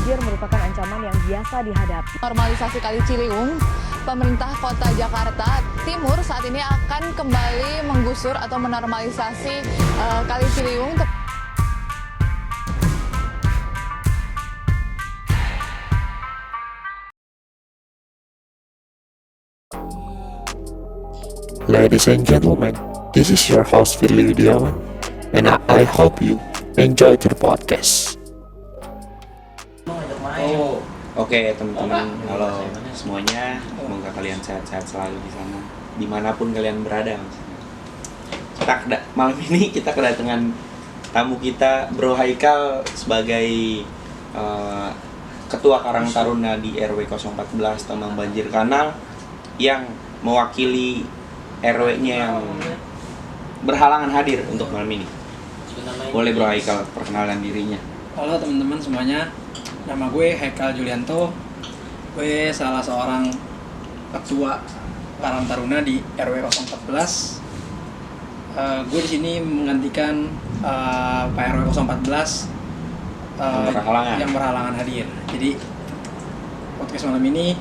banjir merupakan ancaman yang biasa dihadapi. Normalisasi Kali Ciliwung, pemerintah Kota Jakarta Timur saat ini akan kembali menggusur atau menormalisasi Kali Ciliwung. Ladies and gentlemen, this is your host Firly Widiawan, and I hope you enjoy the podcast. Oke teman-teman, halo semuanya, semoga kalian sehat-sehat selalu di sana, dimanapun kalian berada. Malam ini kita kedatangan tamu kita, Bro Haikal, sebagai Ketua Karang Taruna di RW 014 Tambang Banjir Kanal, yang mewakili RW-nya yang berhalangan hadir untuk malam ini. Boleh Bro Haikal perkenalan dirinya. Halo teman-teman semuanya, nama gue Haikal Julianto. Gue salah seorang ketua Karang Taruna di RW 014. Gue di sini menggantikan Pak RW 014 yang berhalangan hadir. Jadi podcast malam ini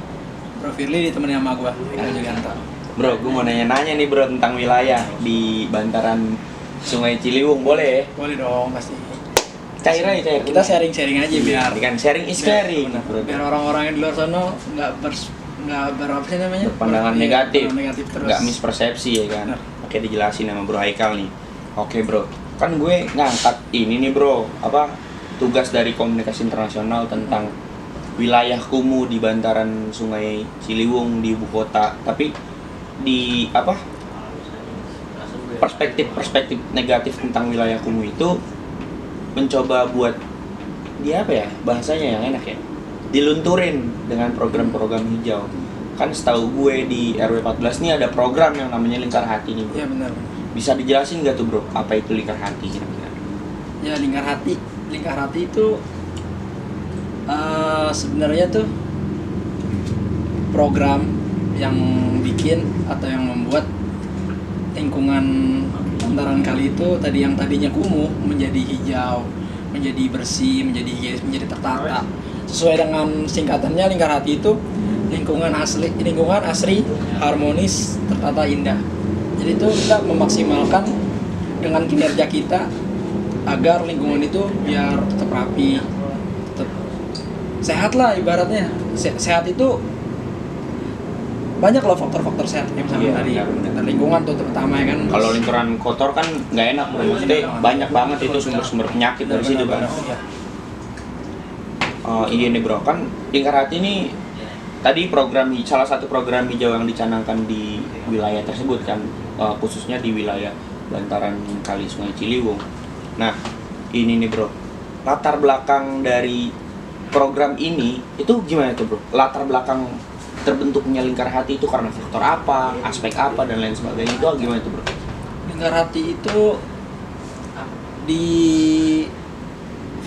Bro Firly ditemani sama gue, Haikal Julianto. Bro, gue mau nanya-nanya nih bro tentang wilayah di bantaran Sungai Ciliwung, boleh? Boleh dong, pasti. Cair. Kita sharing-sharing aja biar kan sharing is caring. Biar orang-orang yang di luar sana nggak berapa sih namanya? Berpandangan negatif terus. Nggak mispersepsi ya kan. Benar. Oke, dijelasin sama Bro Haikal nih. Oke bro, kan gue ngangkat ini nih bro, tugas dari komunikasi internasional tentang wilayah kumuh di bantaran Sungai Ciliwung di ibu kota. Tapi di perspektif negatif tentang wilayah kumuh itu mencoba buat bahasanya yang enak ya, dilunturin dengan program-program hijau. Kan setahu gue di RW 14 nih ada program yang namanya Lingkar Hati nih bro. Iya benar. Bisa dijelasin nggak tuh bro, apa itu Lingkar Hati kira-kira? Ya Lingkar Hati itu sebenarnya tuh program yang bikin atau yang membuat lingkungan bantaran kali itu yang tadinya kumuh menjadi hijau, menjadi bersih, menjadi tertata. Sesuai dengan singkatannya, Lingkar Hati itu lingkungan asri, harmonis, tertata, indah. Jadi itu kita memaksimalkan dengan kinerja kita agar lingkungan itu biar tetap rapi, tetap sehat lah ibaratnya. Sehat itu banyak loh faktor-faktor sehat yang misalnya dari lingkungan tuh terutama ya kan. Kalau lingkungan kotor kan nggak enak bro, maksudnya banyak banget itu sumber-sumber penyakit dari situ kan. Iya nih bro, kan Lingkar Hati ini tadi salah satu program hijau yang dicanangkan di wilayah tersebut kan, khususnya di wilayah bantaran Kali Sungai Ciliwung. Nah ini nih bro, latar belakang dari program ini itu gimana tuh bro? Latar belakang terbentuknya Lingkar Hati itu karena faktor apa, aspek apa, dan lain sebagainya, itu gimana tuh bro? Lingkar Hati itu di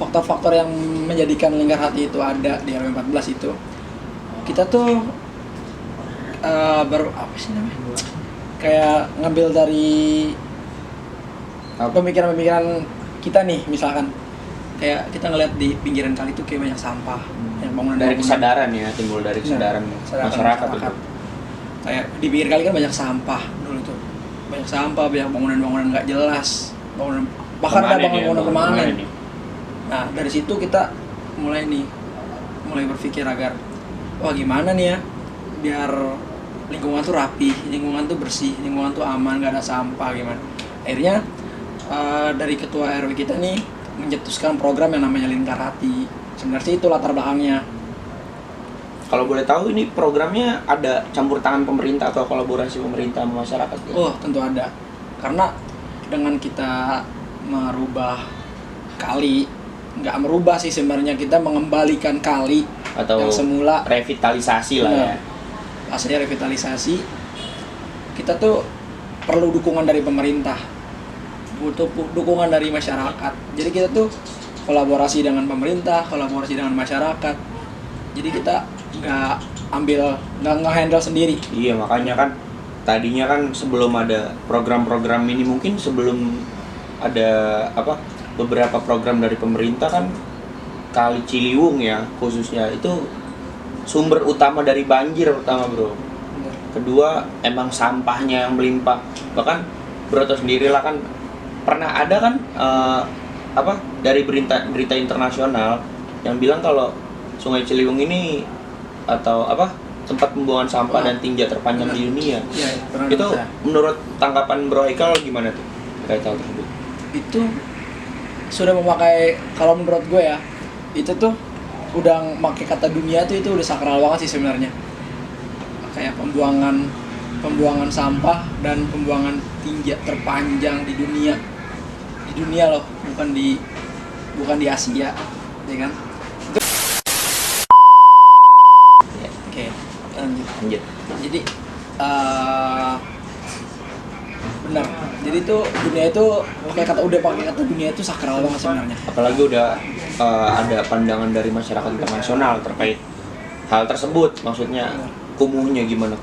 faktor-faktor yang menjadikan Lingkar Hati itu ada di RW 14 itu, kita tuh kayak ngambil dari pemikiran-pemikiran kita nih, misalkan kayak kita ngeliat di pinggiran kali itu kayak banyak sampah, yang bangunan dari kesadaran ya, timbul dari kesadaran masyarakat itu. Kayak di pinggir kali kan banyak sampah dulu tuh, banyak bangunan-bangunan nggak jelas, bahkan ada bangunan permanen. Nah dari situ kita mulai berpikir agar gimana nih ya biar lingkungan tuh rapi, lingkungan tuh bersih, lingkungan tuh aman, nggak ada sampah gimana. Akhirnya dari ketua RW kita nih mencetuskan program yang namanya Lingkar Hati. Sebenarnya itu latar belakangnya. Kalau boleh tahu ini programnya ada campur tangan pemerintah atau kolaborasi pemerintah sama masyarakat? Oh tentu ada. Karena dengan kita merubah kali, nggak merubah sih sebenarnya, kita mengembalikan kali atau yang semula, revitalisasi lah ya. Aslinya revitalisasi. Kita tuh perlu dukungan dari pemerintah, butuh dukungan dari masyarakat. Jadi kita tuh kolaborasi dengan pemerintah, kolaborasi dengan masyarakat. Jadi kita nggak nge-handle sendiri. Iya, makanya kan tadinya kan sebelum ada program-program ini, mungkin sebelum ada beberapa program dari pemerintah kan Kali Ciliwung ya khususnya itu sumber utama dari banjir pertama bro. Bener. Kedua emang sampahnya yang melimpah. Bahkan bro tau sendiri lah kan pernah ada kan dari berita internasional yang bilang kalau Sungai Ciliwung ini atau tempat pembuangan sampah dan tinja terpanjang di dunia. Iya, pernah Itu dengar. menurut tanggapan Bro Haikal gimana tuh terkait hal tersebut? Itu sudah memakai, kalau menurut gue ya, itu tuh udah memakai kata dunia tuh, itu udah sakral banget sih sebenarnya. Kayak pembuangan sampah dan pembuangan tinja terpanjang di dunia loh, bukan di Asia, ya kan? Oke, lanjut. Jadi benar. Jadi tuh dunia itu pakai kata dunia itu sakral banget sebenarnya. Apalagi udah ada pandangan dari masyarakat internasional terkait hal tersebut, maksudnya kumuhnya, gimana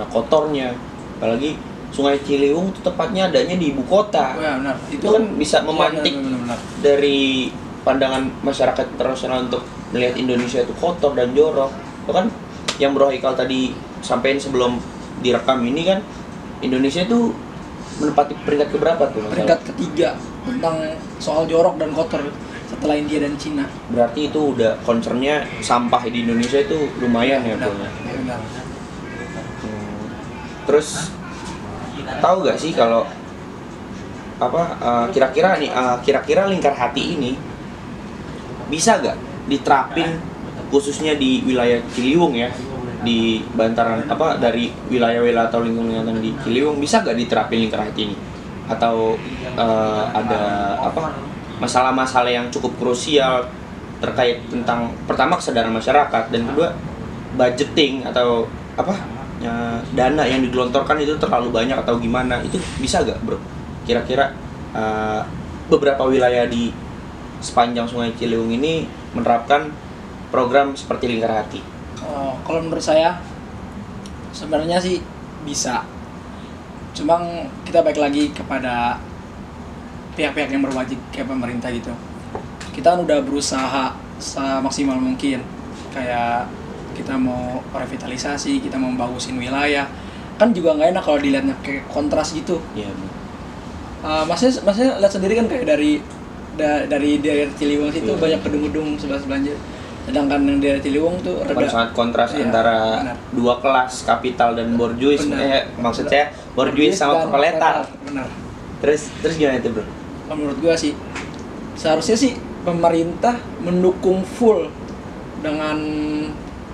kotornya. Apalagi Sungai Ciliwung itu tepatnya adanya di ibu kota. Oh, ya, benar. Itu kan bisa memantik benar. dari pandangan masyarakat internasional untuk melihat Indonesia itu kotor dan jorok. Itu kan yang Bro Haikal tadi sampaikan sebelum direkam ini kan, Indonesia itu menempati peringkat keberapa tuh? Peringkat ketiga tentang soal jorok dan kotor setelah India dan Cina. Berarti itu udah concernnya sampah di Indonesia itu lumayan ya bro. Benar. Terus tahu gak sih kalau kira-kira lingkar hati ini bisa gak diterapin khususnya di wilayah Ciliwung ya, di bantaran dari wilayah-wilayah atau lingkungan di Ciliwung, bisa gak diterapin lingkar hati ini? Atau ada masalah-masalah yang cukup krusial terkait tentang pertama kesadaran masyarakat dan kedua budgeting atau dana yang digelontorkan itu terlalu banyak atau gimana, itu bisa gak bro? Kira-kira beberapa wilayah di sepanjang Sungai Ciliwung ini menerapkan program seperti lingkar hati? Kalau menurut saya sebenarnya sih bisa. Cuma kita balik lagi kepada pihak-pihak yang berwajib kayak pemerintah gitu. Kita kan udah berusaha semaksimal mungkin, kayak kita mau revitalisasi, kita mau bagusin wilayah, kan juga nggak enak kalau dilihatnya kayak kontras gitu. Iya. Maksudnya lihat sendiri kan kayak dari daerah Ciliwung situ banyak gedung-gedung sebelahnya. Sedangkan yang daerah Ciliwung tuh sangat kontras antara benar. dua kelas, kapital dan borjuis. Maksud saya borjuis sama proletar. Benar. Terus gimana itu bro? Menurut gua sih seharusnya sih pemerintah mendukung full dengan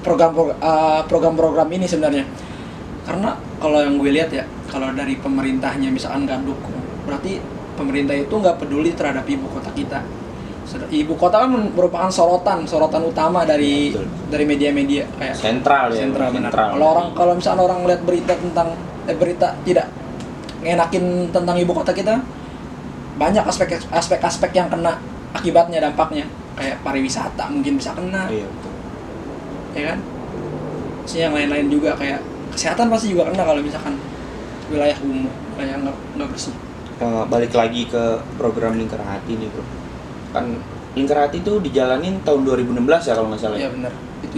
program-program ini sebenarnya. Karena kalau yang gue lihat ya, kalau dari pemerintahnya misalkan nggak dukung, berarti pemerintah itu nggak peduli terhadap ibu kota kita. Ibu kota kan merupakan sorotan utama dari media-media kayak sentral. Benar. Kalau misalnya orang melihat berita tidak ngenakin tentang ibu kota kita, banyak aspek-aspek yang kena akibatnya, dampaknya kayak pariwisata mungkin bisa kena. Iya. Ya kan? Terus yang lain-lain juga kayak kesehatan pasti juga kena kalau misalkan wilayah kumuh, wilayah nggak bersih. Balik lagi ke program lingkar hati nih bro. Kan lingkar hati itu dijalanin tahun 2016 ya kalau nggak salah. Iya benar. Itu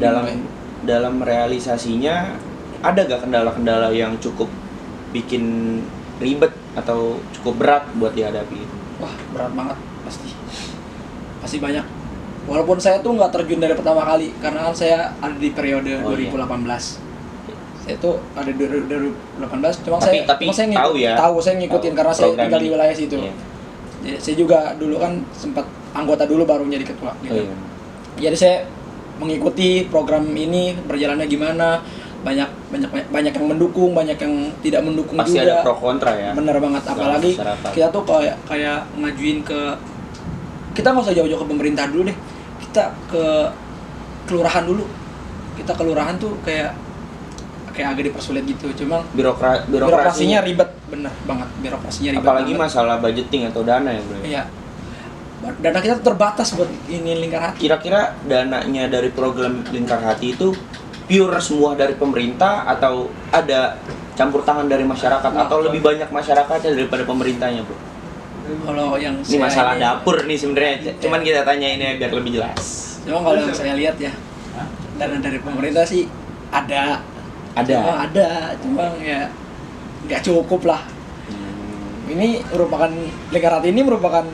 dalam realisasinya ada gak kendala-kendala yang cukup bikin ribet atau cukup berat buat dihadapi? Wah, berat banget pasti banyak. Walaupun saya tuh nggak terjun dari pertama kali, karena kan saya ada di periode 2018. Saya tuh ada di 2018, cuma saya ngikutin karena saya tinggal di wilayah situ. Iya. Jadi saya juga dulu kan sempat anggota dulu baru jadi ketua gitu. Jadi saya mengikuti program ini berjalannya gimana, banyak yang mendukung, banyak yang tidak mendukung. Pasti juga. Ada pro kontra ya. Bener banget, apalagi kita tuh kayak ngajuin kita nggak usah jauh-jauh ke pemerintah dulu deh, kita ke kelurahan dulu. Kita kelurahan tuh kayak agak dipersulit gitu, cuma birokrasinya ribet, bener banget birokrasinya ribet. Apalagi banget. Masalah budgeting atau dana ya bro. Iya. Dana kita tuh terbatas buat ini lingkar hati. Kira-kira dananya dari program lingkar hati itu pure semua dari pemerintah atau ada campur tangan dari masyarakat atau lebih banyak masyarakatnya daripada pemerintahnya bro? Kalau yang Ini saya masalah ini- dapur nih sebenarnya. Cuman kita tanya ini biar lebih jelas. Cuma kalau yang saya lihat ya, dana dari pemerintah sih ada. Cuma ya nggak cukup lah. Ini merupakan Lingkaran ini merupakan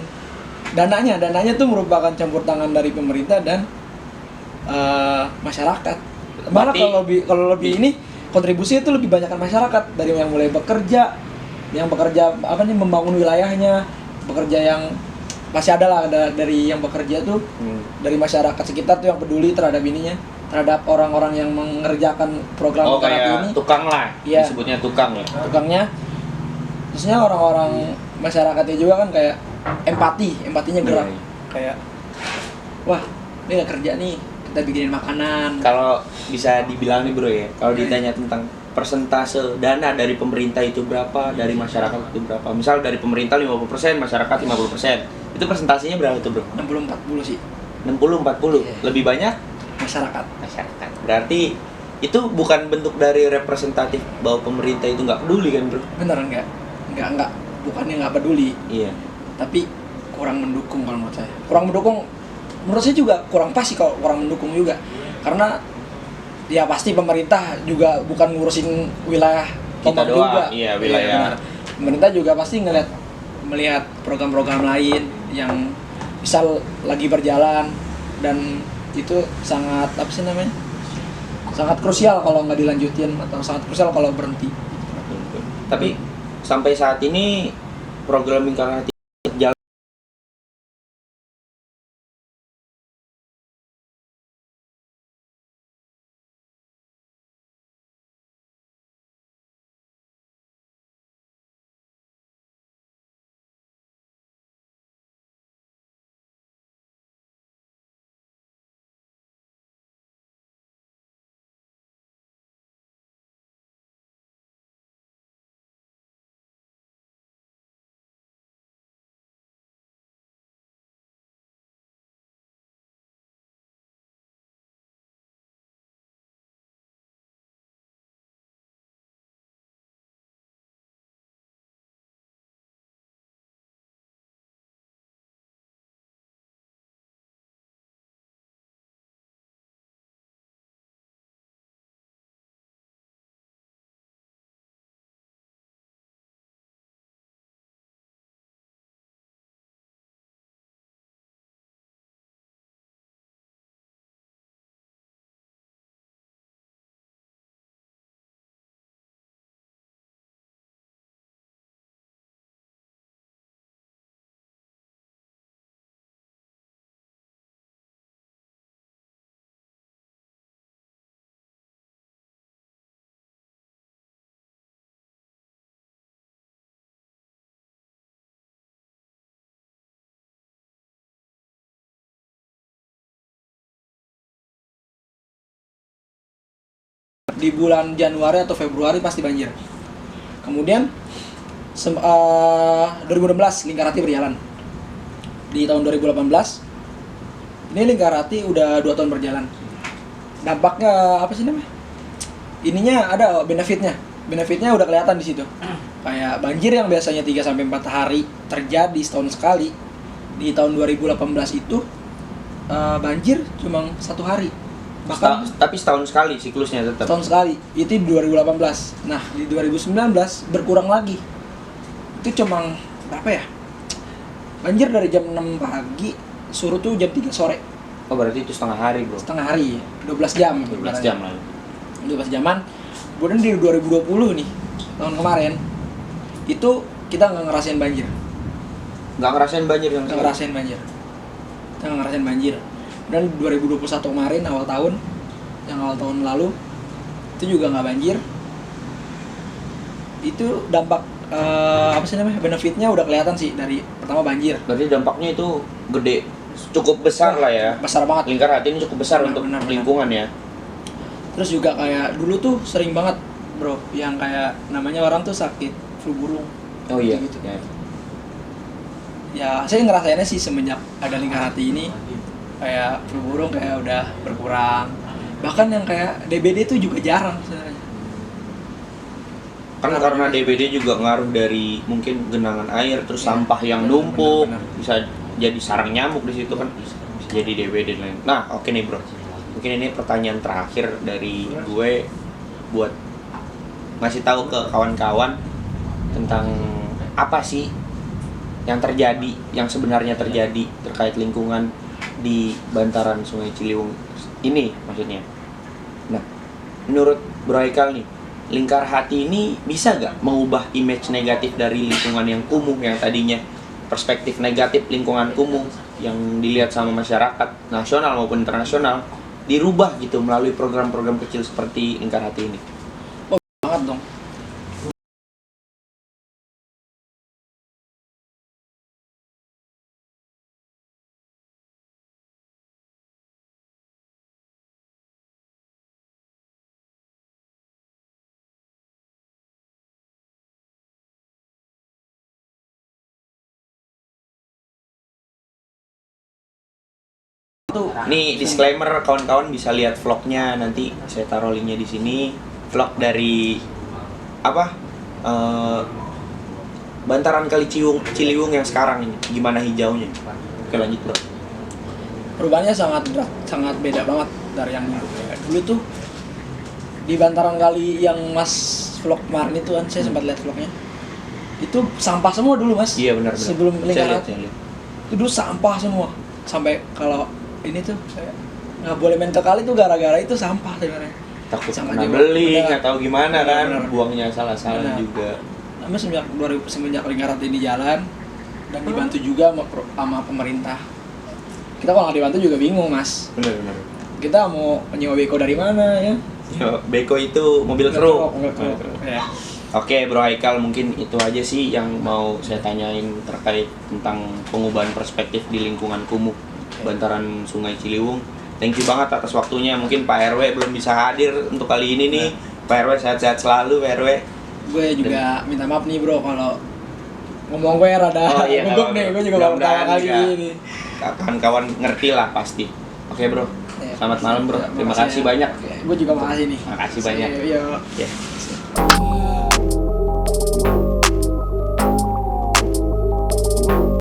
dananya tuh merupakan campur tangan dari pemerintah dan masyarakat. Malah kalau lebih ini kontribusi itu lebih banyakkan masyarakat, dari yang mulai bekerja, membangun wilayahnya, bekerja yang masih ada lah dari yang bekerja tuh dari masyarakat sekitar tuh yang peduli terhadap ininya, terhadap orang-orang yang mengerjakan program kayak ini. tukang lah, Iya. disebutnya tukang ya. Tukangnya, terusnya orang-orang masyarakatnya juga kan kayak empatinya gerak, Iya. kayak wah ini nggak kerja nih, kita bikinin makanan. Kalau bisa dibilang nih bro ya, kalau ditanya tentang persentase dana dari pemerintah itu berapa, dari masyarakat itu berapa, misal dari pemerintah 50%, masyarakat 50%, itu persentasenya berapa tuh bro? 60-40 sih 60-40, Iya. lebih banyak masyarakat. berarti itu bukan bentuk dari representatif bahwa pemerintah itu nggak peduli kan bro? Bener enggak bukannya nggak peduli, Iya. tapi kurang mendukung. Kalau menurut saya menurut saya juga kurang pas sih kalau kurang mendukung juga, karena ya pasti pemerintah juga bukan ngurusin wilayah Kita Tomang doang, juga. iya, wilayah. benar. Pemerintah juga pasti melihat program-program lain yang misal lagi berjalan, dan itu sangat sangat krusial kalau nggak dilanjutin, atau sangat krusial kalau berhenti. Tapi sampai saat ini program Lingkaran Hati berjalan. Di bulan Januari atau Februari pasti banjir. Kemudian 2016 Lingkar Hati berjalan. Di tahun 2018 ini Lingkar Hati udah 2 tahun berjalan. Dampaknya apa sih namanya? Ininya ada benefitnya. Benefitnya udah kelihatan di situ. Kayak banjir yang biasanya 3 sampai 4 hari terjadi setahun sekali, di tahun 2018 itu banjir cuma 1 hari. Bahkan Tapi setahun sekali siklusnya tetap. setahun sekali. Itu di 2018. Nah, di 2019 berkurang lagi. Itu cuma berapa ya? Banjir dari jam 6 pagi, surut tuh jam 3 sore. Oh berarti itu setengah hari bro. Setengah hari, 12 jam. 12 jam lah. 12 jaman. Kemudian di 2020 nih, tahun kemarin, itu kita nggak ngerasain banjir. Nggak ngerasain banjir yang Nggak ngerasain banjir. Kita nggak ngerasain banjir. Dan 2021 kemarin, awal tahun lalu, itu juga nggak banjir. Itu dampak benefitnya udah kelihatan sih. Dari pertama banjir, Berarti dampaknya itu gede, cukup besar lah ya. besar banget. Lingkar Hati ini cukup besar Benar, untuk benar. lingkungan ya. Terus juga kayak dulu tuh sering banget bro, yang kayak namanya orang tuh sakit flu burung. Oh iya. Gitu. Ya. Ya saya ngerasainnya sih semenjak ada Lingkar Hati ini, kayak flu burung kayak udah berkurang. Bahkan yang kayak DBD itu juga jarang sebenarnya. Kan karena DBD juga ngaruh dari mungkin genangan air, terus sampah yang numpuk, bisa jadi sarang nyamuk di situ kan, bisa jadi DBD dan lain. Nah, oke nih bro, mungkin ini pertanyaan terakhir dari gue buat ngasih tahu ke kawan-kawan tentang apa sih yang terjadi, yang sebenarnya terjadi terkait lingkungan di bantaran Sungai Ciliwung ini maksudnya. Nah, menurut Bro Haikal nih, lingkar hati ini bisa gak mengubah image negatif dari lingkungan yang kumuh, yang tadinya perspektif negatif lingkungan kumuh yang dilihat sama masyarakat nasional maupun internasional dirubah gitu melalui program-program kecil seperti lingkar hati ini? Oh, banget dong. Nih disclaimer, kawan-kawan bisa lihat vlognya, nanti saya taruh linknya di sini. Vlog dari apa? Bantaran Kali Ciliwung yang sekarang ini, gimana hijaunya? Oke, lanjut bro. Perubahannya sangat beda banget dari yang dulu. Dulu tuh di bantaran kali yang Mas vlog kemarin itu kan, saya sempat lihat vlognya. Itu sampah semua dulu Mas. Iya benar. Sebelum lingkaran. Itu dulu sampah semua. Sampai kalau ini tuh saya nggak boleh main ke kali tuh gara-gara itu sampah sebenarnya. Takut Sama kena juga. beli, Benar. nggak tahu gimana Benar, kan, benar. buangnya salah-salah Benar. juga. Namun semenjak lingkaran ini jalan dan dibantu juga sama pemerintah. Kita kalau nggak dibantu juga bingung Mas. Benar. Kita mau nyewa beko dari mana ya? Yo, beko itu mobil kru. Ya. Oke Bro Haikal, mungkin itu aja sih yang mau saya tanyain terkait tentang pengubahan perspektif di lingkungan kumuh bantaran Sungai Ciliwung. Thank you banget atas waktunya. Mungkin Pak RW belum bisa hadir untuk kali ini nih. Pak RW sehat-sehat selalu Pak RW. Gue juga minta maaf nih bro kalau ngomong gue rada gugup nih, gue juga baru pertama kali ini. Kawan-kawan ngerti lah pasti. Oke bro, Ya. selamat malam bro. Ya, Terima kasih banyak. Gue juga makasih nih. Makasih banyak. Iya. Ya.